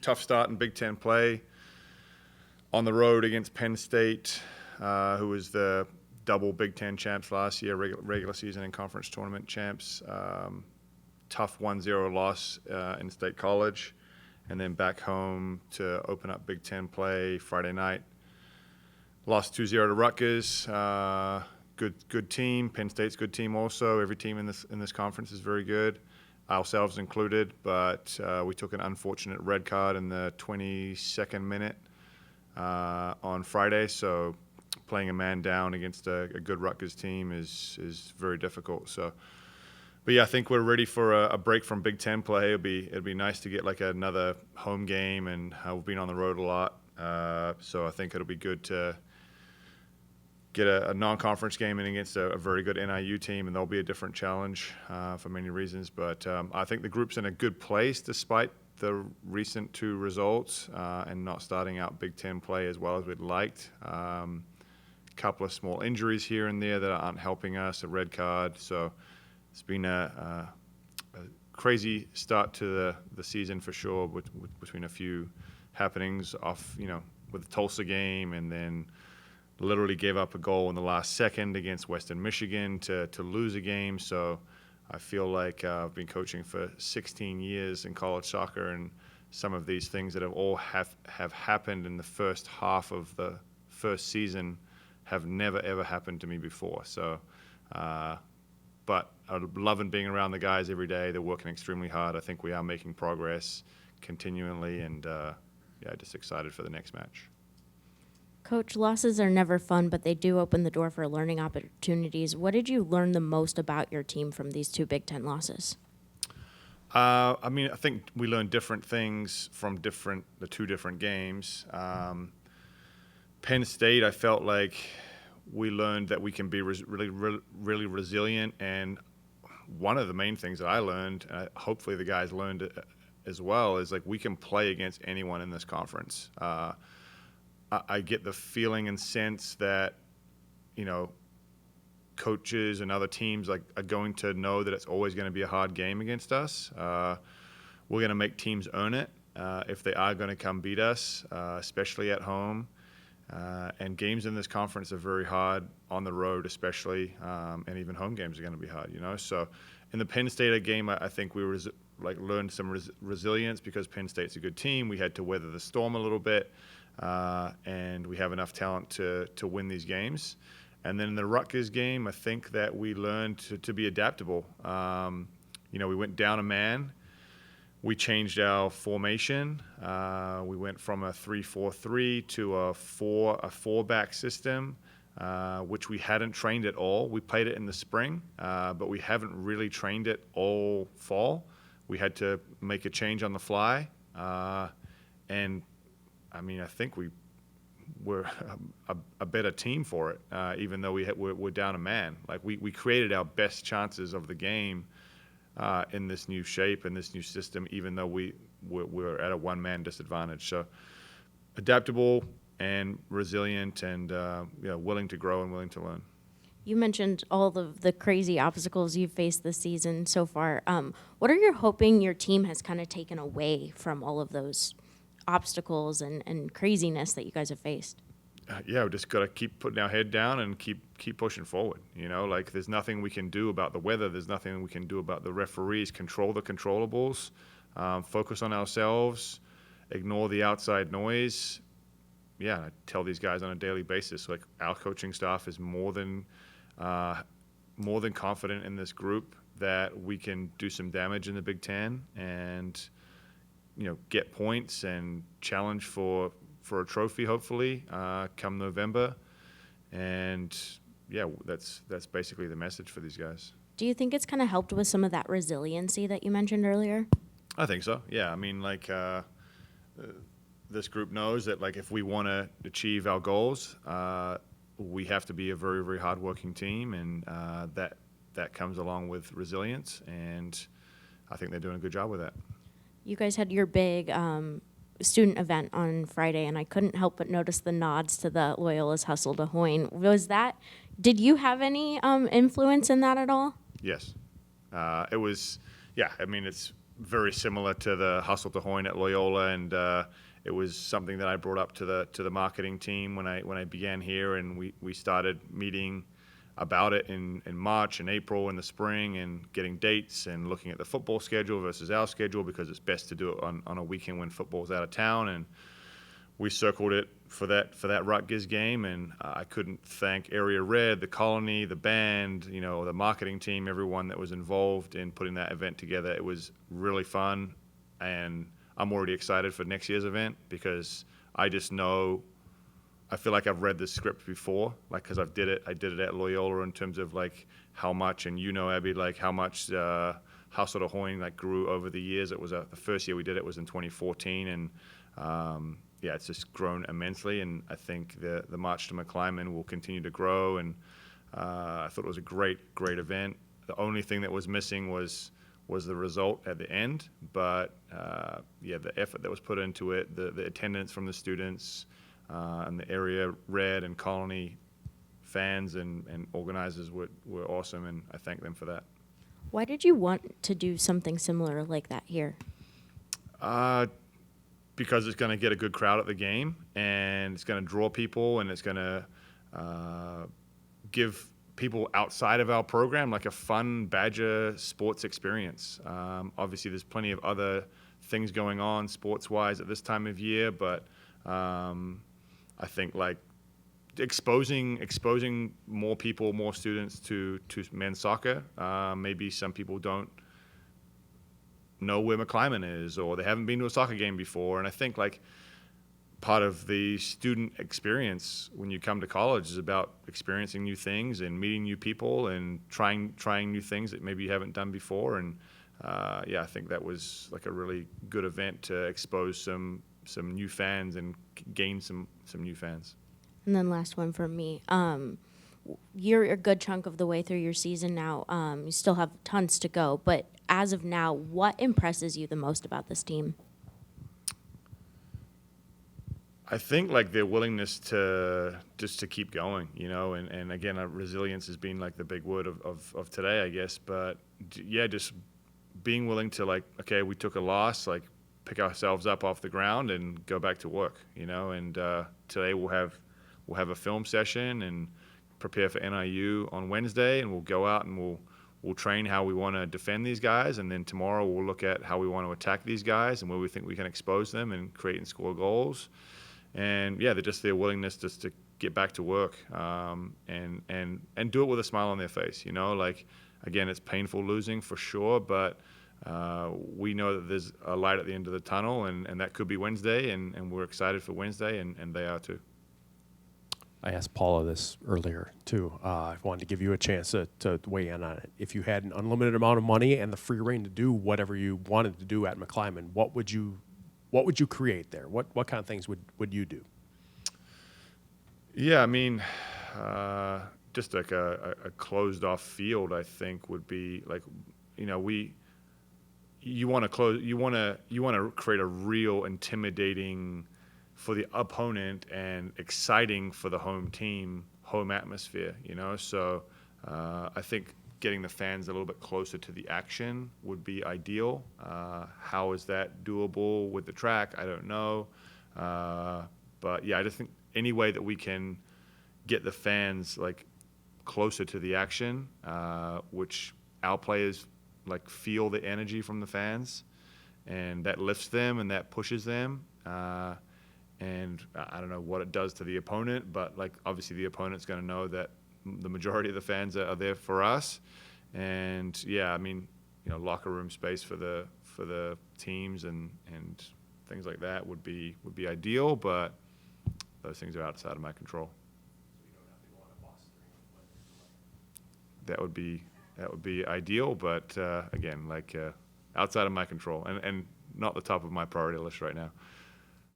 tough start in Big Ten play on the road against Penn State, who was the double Big Ten champs last year, regular season and conference tournament champs. Tough 1-0 loss in State College, and then back home to open up Big Ten play Friday night. Lost 2-0 to Rutgers. Good team. Penn State's good team also. Every team in this conference is very good, ourselves included. But we took an unfortunate red card in the 22nd minute on Friday. So playing a man down against a good Rutgers team is very difficult. So, but yeah, I think we're ready for a break from Big Ten play. It'd be nice to get like another home game, and we've been on the road a lot. So I think it'll be good to get a non-conference game in against a very good NIU team, and there'll be a different challenge for many reasons. But I think the group's in a good place despite the recent 2 results and not starting out Big Ten play as well as we'd liked. Couple of small injuries here and there that aren't helping us, a red card. So it's been a crazy start to the season for sure, between a few happenings off, with the Tulsa game, and then literally gave up a goal in the last second against Western Michigan to lose a game. So I feel like I've been coaching for 16 years in college soccer, and some of these things that have happened in the first half of the first season have never, ever happened to me before. So, but I'm loving being around the guys every day. They're working extremely hard. I think we are making progress continually, and just excited for the next match. Coach, losses are never fun, but they do open the door for learning opportunities. What did you learn the most about your team from these 2 Big Ten losses? I think we learned different things from the 2 different games. Penn State, I felt like we learned that we can be really resilient, and one of the main things that I learned, hopefully the guys learned it as well, is like we can play against anyone in this conference. I get the feeling and sense that, coaches and other teams are going to know that it's always going to be a hard game against us. We're going to make teams earn it if they are going to come beat us, especially at home. And games in this conference are very hard on the road, especially, and even home games are going to be hard. So in the Penn State game, I think we learned some resilience because Penn State's a good team. We had to weather the storm a little bit. And we have enough talent to win these games. And then in the Rutgers game, I think that we learned to be adaptable. We went down a man. We changed our formation. We went from a 3-4-3 to a 4-back system, which we hadn't trained at all. We played it in the spring, but we haven't really trained it all fall. We had to make a change on the fly. And I think we're a better team for it, even though we're down a man. Like we created our best chances of the game in this new shape and this new system, even though we're at a one-man disadvantage. So adaptable and resilient, and willing to grow and willing to learn. You mentioned all of the crazy obstacles you've faced this season so far. What are you hoping your team has kind of taken away from all of those obstacles and craziness that you guys have faced? We just got to keep putting our head down and keep pushing forward. There's nothing we can do about the weather. There's nothing we can do about the referees. Control the controllables. Focus on ourselves. Ignore the outside noise. I tell these guys on a daily basis, like, our coaching staff is more than confident in this group that we can do some damage in the Big Ten and get points and challenge for a trophy, hopefully, come November. And that's basically the message for these guys. Do you think it's kind of helped with some of that resiliency that you mentioned earlier? I think so. This group knows that, if we want to achieve our goals, we have to be a very, very hardworking team, and that comes along with resilience, and I think they're doing a good job with that. You guys had your big student event on Friday, and I couldn't help but notice the nods to the Loyola's Hustle to Hoyne. Did you have any influence in that at all? Yes. It was, it's very similar to the hustle to Hoyne at Loyola, and it was something that I brought up to the marketing team when I began here, and we started meeting about it in March and April in the spring, and getting dates and looking at the football schedule versus our schedule, because it's best to do it on a weekend when football's out of town. And we circled it for that Rutgers game, and I couldn't thank Area Red, the Colony, the band, the marketing team, everyone that was involved in putting that event together. It was really fun, and I'm already excited for next year's event, because I just know, I feel like I've read this script before, like, because I did it at Loyola, in terms of like how much, and Abby, like how much Hustle to Hoyne like grew over the years. It was the first year we did it was in 2014, and yeah, it's just grown immensely, and I think the March to McClymonds will continue to grow, and I thought it was a great event. The only thing that was missing was the result at the end, but yeah, the effort that was put into it, the attendance from the students, and the Area Red and Colony fans and organizers were awesome, and I thank them for that. Why did you want to do something similar like that here? Because it's going to get a good crowd at the game, and it's going to draw people, and it's going to give people outside of our program like a fun Badger sports experience. Obviously, there's plenty of other things going on sports-wise at this time of year, but I think like exposing more people, more students to men's soccer. Maybe some people don't know where McClymonds is, or they haven't been to a soccer game before. And I think like part of the student experience when you come to college is about experiencing new things and meeting new people and trying new things that maybe you haven't done before. And yeah, I think that was like a really good event to expose some new fans and gain some new fans. And then last one from me. You're a good chunk of the way through your season now. You still have tons to go, but as of now, what impresses you the most about this team? I think like their willingness to keep going, and again, resilience has been like the big word of today, I guess. But yeah, just being willing to like, okay, we took a loss, like pick ourselves up off the ground and go back to work, and today we'll have a film session and prepare for NIU on Wednesday, and we'll go out and we'll train how we want to defend these guys, and then tomorrow we'll look at how we want to attack these guys and where we think we can expose them and create and score goals. And yeah, their willingness just to get back to work, and do it with a smile on their face. Like again, it's painful losing for sure, but we know that there's a light at the end of the tunnel, and that could be Wednesday, and we're excited for Wednesday, and they are too. I asked Paula this earlier too. I wanted to give you a chance to weigh in on it. If you had an unlimited amount of money and the free reign to do whatever you wanted to do at McClymonds, what would you create there? What kind of things would you do? Yeah, I mean, just like a closed off field, I think would be like, you want to create a real intimidating for the opponent and exciting for the home team, home atmosphere, So I think getting the fans a little bit closer to the action would be ideal. How is that doable with the track? I don't know. But yeah, I just think any way that we can get the fans like closer to the action, which our players like feel the energy from the fans, and that lifts them and that pushes them. And I don't know what it does to the opponent, but like obviously the opponent's going to know that the majority of the fans are there for us. And yeah, I mean, locker room space for the teams and things like that would be ideal, but those things are outside of my control. That would be ideal, but again, like outside of my control, and not the top of my priority list right now.